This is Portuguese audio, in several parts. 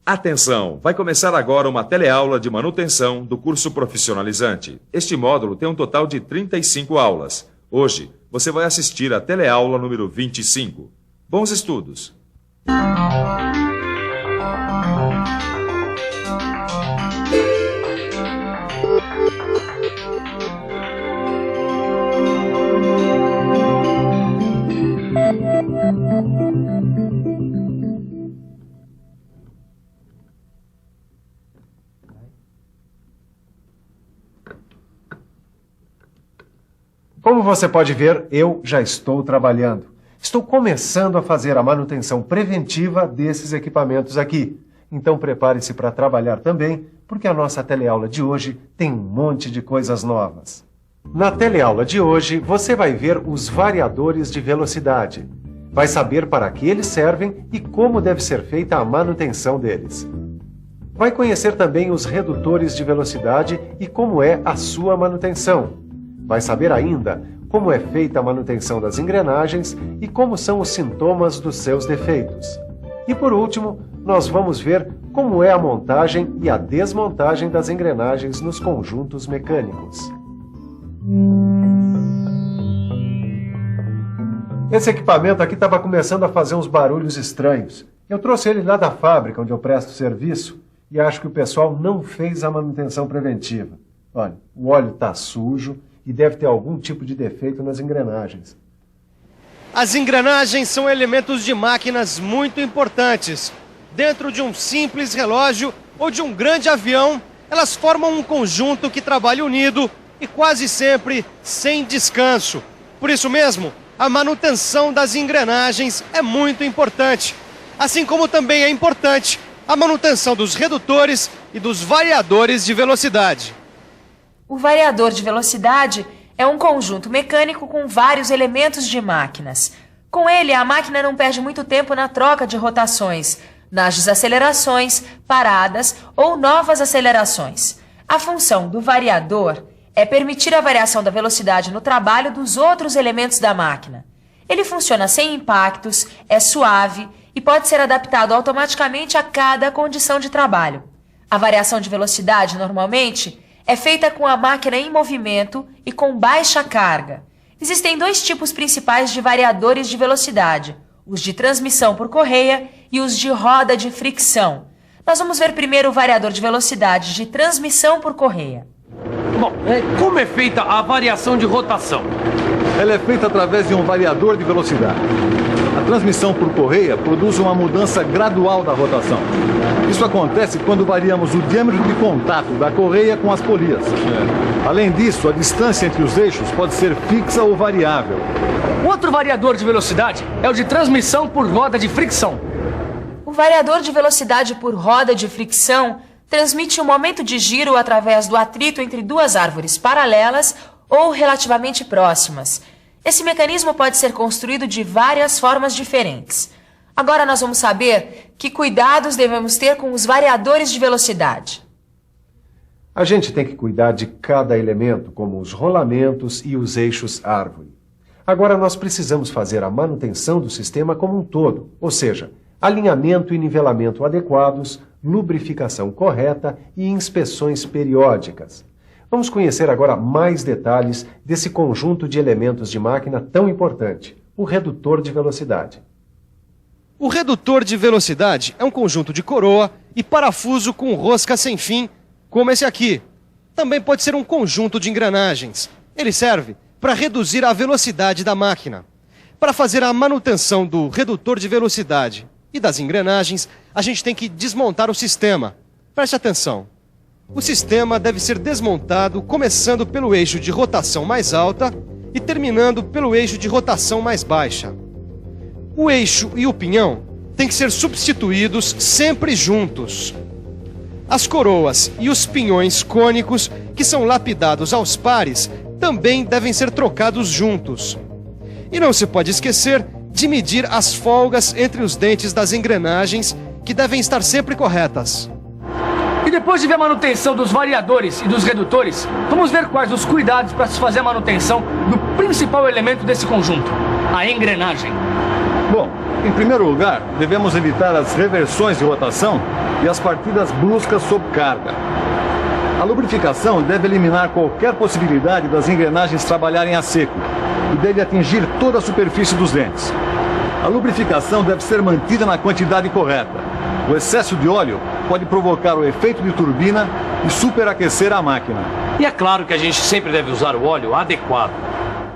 Atenção! Vai começar agora uma teleaula de manutenção do curso profissionalizante. Este módulo tem um total de 35 aulas. Hoje, você vai assistir a teleaula número 25. Bons estudos! Como você pode ver, eu já estou trabalhando. Estou começando a fazer a manutenção preventiva desses equipamentos aqui. Então prepare-se para trabalhar também, porque a nossa teleaula de hoje tem um monte de coisas novas. Na teleaula de hoje, você vai ver os variadores de velocidade. Vai saber para que eles servem e como deve ser feita a manutenção deles. Vai conhecer também os redutores de velocidade e como é a sua manutenção. Vai saber ainda como é feita a manutenção das engrenagens e como são os sintomas dos seus defeitos. E por último, nós vamos ver como é a montagem e a desmontagem das engrenagens nos conjuntos mecânicos. Esse equipamento aqui estava começando a fazer uns barulhos estranhos. Eu trouxe ele lá da fábrica onde eu presto serviço e acho que o pessoal não fez a manutenção preventiva. Olha, o óleo está sujo e deve ter algum tipo de defeito nas engrenagens. As engrenagens são elementos de máquinas muito importantes. Dentro de um simples relógio ou de um grande avião, elas formam um conjunto que trabalha unido e quase sempre sem descanso. Por isso mesmo, a manutenção das engrenagens é muito importante. Assim como também é importante a manutenção dos redutores e dos variadores de velocidade. O variador de velocidade é um conjunto mecânico com vários elementos de máquinas. Com ele, a máquina não perde muito tempo na troca de rotações, nas desacelerações, paradas ou novas acelerações. A função do variador é permitir a variação da velocidade no trabalho dos outros elementos da máquina. Ele funciona sem impactos, é suave e pode ser adaptado automaticamente a cada condição de trabalho. A variação de velocidade, normalmente, é feita com a máquina em movimento e com baixa carga. Existem dois tipos principais de variadores de velocidade, os de transmissão por correia e os de roda de fricção. Nós vamos ver primeiro o variador de velocidade de transmissão por correia. Bom, como é feita a variação de rotação? Ela é feita através de um variador de velocidade. A transmissão por correia produz uma mudança gradual da rotação. Isso acontece quando variamos o diâmetro de contato da correia com as polias. Além disso, a distância entre os eixos pode ser fixa ou variável. Outro variador de velocidade é o de transmissão por roda de fricção. O variador de velocidade por roda de fricção transmite o momento de giro através do atrito entre duas árvores paralelas ou relativamente próximas. Esse mecanismo pode ser construído de várias formas diferentes. Agora nós vamos saber que cuidados devemos ter com os variadores de velocidade. A gente tem que cuidar de cada elemento, como os rolamentos e os eixos árvore. Agora nós precisamos fazer a manutenção do sistema como um todo, ou seja, alinhamento e nivelamento adequados, lubrificação correta e inspeções periódicas. Vamos conhecer agora mais detalhes desse conjunto de elementos de máquina tão importante, o redutor de velocidade. O redutor de velocidade é um conjunto de coroa e parafuso com rosca sem fim, como esse aqui. Também pode ser um conjunto de engrenagens. Ele serve para reduzir a velocidade da máquina. Para fazer a manutenção do redutor de velocidade e das engrenagens, a gente tem que desmontar o sistema. Preste atenção. O sistema deve ser desmontado começando pelo eixo de rotação mais alta e terminando pelo eixo de rotação mais baixa. O eixo e o pinhão têm que ser substituídos sempre juntos. As coroas e os pinhões cônicos, que são lapidados aos pares, também devem ser trocados juntos. E não se pode esquecer de medir as folgas entre os dentes das engrenagens, que devem estar sempre corretas. E depois de ver a manutenção dos variadores e dos redutores, vamos ver quais os cuidados para se fazer a manutenção do principal elemento desse conjunto, a engrenagem. Bom, Em primeiro lugar, devemos evitar as reversões de rotação e as partidas bruscas sob carga. A lubrificação deve eliminar qualquer possibilidade das engrenagens trabalharem a seco e deve atingir toda a superfície dos dentes. A lubrificação deve ser mantida na quantidade correta. O excesso de óleo pode provocar o efeito de turbina e superaquecer a máquina. E é claro que a gente sempre deve usar o óleo adequado.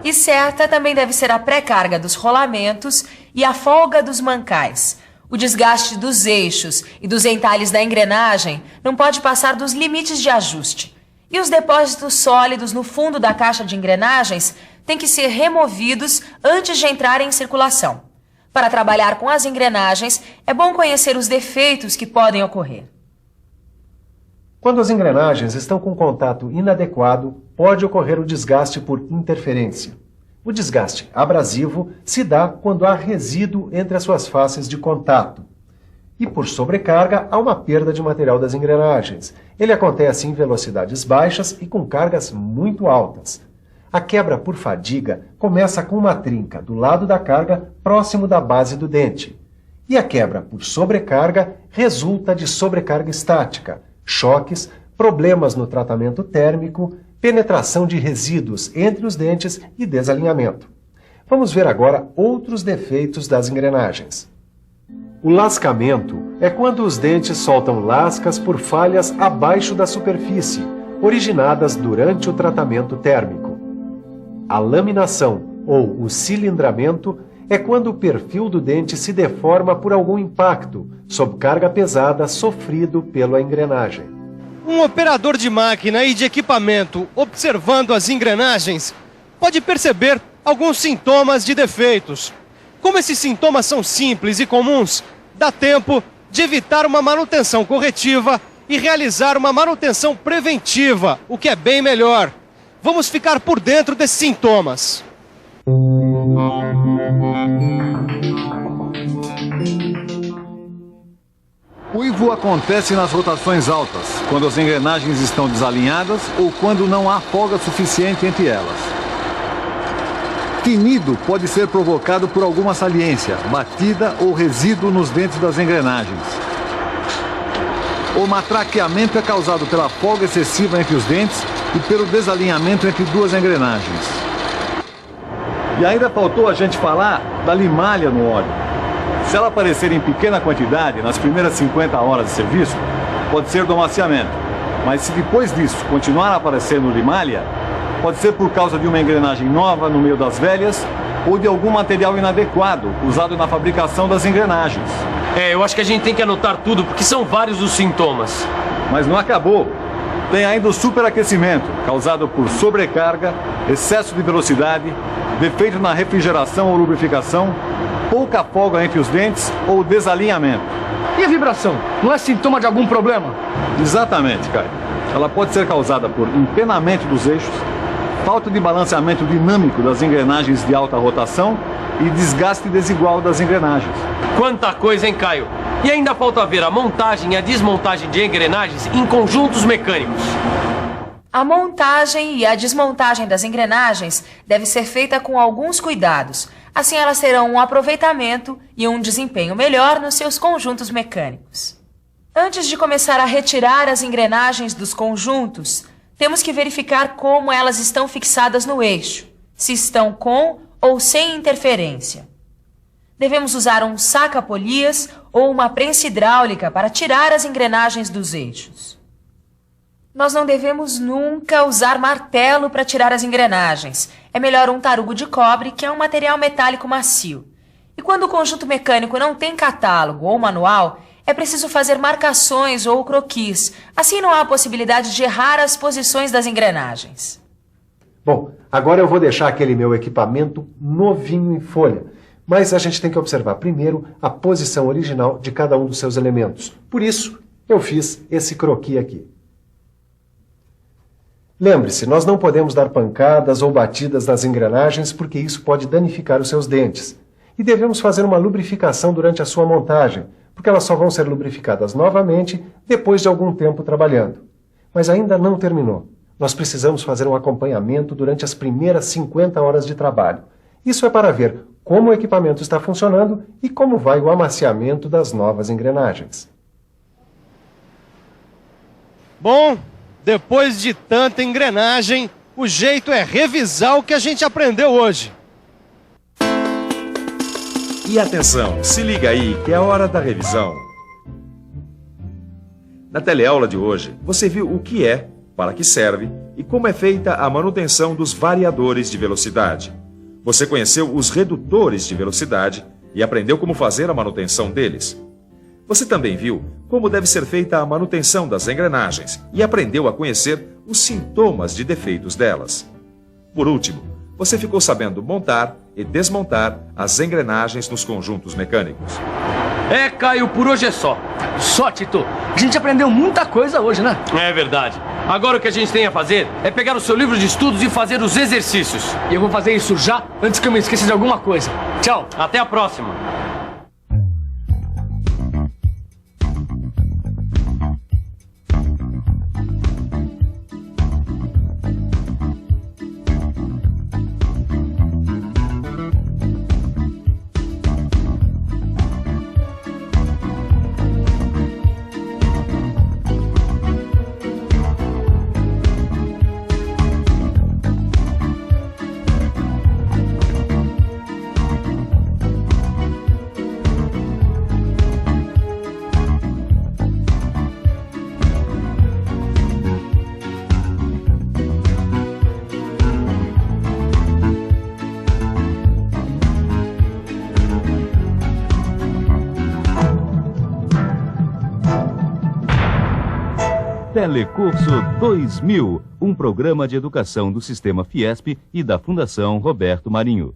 E certa também deve ser a pré-carga dos rolamentos e a folga dos mancais. O desgaste dos eixos e dos entalhes da engrenagem não pode passar dos limites de ajuste. E os depósitos sólidos no fundo da caixa de engrenagens têm que ser removidos antes de entrarem em circulação. Para trabalhar com as engrenagens, é bom conhecer os defeitos que podem ocorrer. Quando as engrenagens estão com contato inadequado, pode ocorrer o desgaste por interferência. O desgaste abrasivo se dá quando há resíduo entre as suas faces de contato. E por sobrecarga, há uma perda de material das engrenagens. Ele acontece em velocidades baixas e com cargas muito altas. A quebra por fadiga começa com uma trinca do lado da carga próximo da base do dente. E a quebra por sobrecarga resulta de sobrecarga estática, choques, problemas no tratamento térmico, penetração de resíduos entre os dentes e desalinhamento. Vamos ver agora outros defeitos das engrenagens. O lascamento é quando os dentes soltam lascas por falhas abaixo da superfície, originadas durante o tratamento térmico. A laminação, ou o cilindramento, é quando o perfil do dente se deforma por algum impacto, sob carga pesada sofrido pela engrenagem. Um operador de máquina e de equipamento observando as engrenagens pode perceber alguns sintomas de defeitos. Como esses sintomas são simples e comuns, dá tempo de evitar uma manutenção corretiva e realizar uma manutenção preventiva, o que é bem melhor. Vamos ficar por dentro desses sintomas. O uivo acontece nas rotações altas, quando as engrenagens estão desalinhadas ou quando não há folga suficiente entre elas. Tinido pode ser provocado por alguma saliência, batida ou resíduo nos dentes das engrenagens. O matraqueamento é causado pela folga excessiva entre os dentes e pelo desalinhamento entre duas engrenagens. E ainda faltou a gente falar da limalha no óleo. Se ela aparecer em pequena quantidade nas primeiras 50 horas de serviço, pode ser do amaciamento. Mas se depois disso continuar aparecendo limalha, pode ser por causa de uma engrenagem nova no meio das velhas ou de algum material inadequado usado na fabricação das engrenagens. Eu acho que a gente tem que anotar tudo, porque são vários os sintomas. Mas não acabou. Tem ainda o superaquecimento, causado por sobrecarga, excesso de velocidade, defeito na refrigeração ou lubrificação, pouca folga entre os dentes ou desalinhamento. E a vibração? Não é sintoma de algum problema? Exatamente, Caio. Ela pode ser causada por empenamento dos eixos, falta de balanceamento dinâmico das engrenagens de alta rotação e desgaste desigual das engrenagens. Quanta coisa, hein, Caio? E ainda falta ver a montagem e a desmontagem de engrenagens em conjuntos mecânicos. A montagem e a desmontagem das engrenagens deve ser feita com alguns cuidados. Assim elas terão um aproveitamento e um desempenho melhor nos seus conjuntos mecânicos. Antes de começar a retirar as engrenagens dos conjuntos, temos que verificar como elas estão fixadas no eixo, se estão com ou sem interferência. Devemos usar um saca-polias ou uma prensa hidráulica para tirar as engrenagens dos eixos. Nós não devemos nunca usar martelo para tirar as engrenagens. É melhor um tarugo de cobre, que é um material metálico macio. E quando o conjunto mecânico não tem catálogo ou manual, é preciso fazer marcações ou croquis. Assim não há possibilidade de errar as posições das engrenagens. Bom, agora eu vou deixar aquele meu equipamento novinho em folha. Mas a gente tem que observar primeiro a posição original de cada um dos seus elementos. Por isso, eu fiz esse croquis aqui. Lembre-se, nós não podemos dar pancadas ou batidas nas engrenagens porque isso pode danificar os seus dentes. E devemos fazer uma lubrificação durante a sua montagem, porque elas só vão ser lubrificadas novamente depois de algum tempo trabalhando. Mas ainda não terminou. Nós precisamos fazer um acompanhamento durante as primeiras 50 horas de trabalho. Isso é para ver como o equipamento está funcionando e como vai o amaciamento das novas engrenagens. Bom, depois de tanta engrenagem, o jeito é revisar o que a gente aprendeu hoje. E atenção, se liga aí que é a hora da revisão. Na teleaula de hoje, você viu o que é, para que serve e como é feita a manutenção dos variadores de velocidade. Você conheceu os redutores de velocidade e aprendeu como fazer a manutenção deles. Você também viu como deve ser feita a manutenção das engrenagens e aprendeu a conhecer os sintomas de defeitos delas. Por último, você ficou sabendo montar e desmontar as engrenagens nos conjuntos mecânicos. É, Caio, por hoje é só. Só, Tito. A gente aprendeu muita coisa hoje, né? É verdade. Agora o que a gente tem a fazer é pegar o seu livro de estudos e fazer os exercícios. E eu vou fazer isso já, antes que eu me esqueça de alguma coisa. Tchau. Até a próxima. Telecurso 2000, um programa de educação do Sistema Fiesp e da Fundação Roberto Marinho.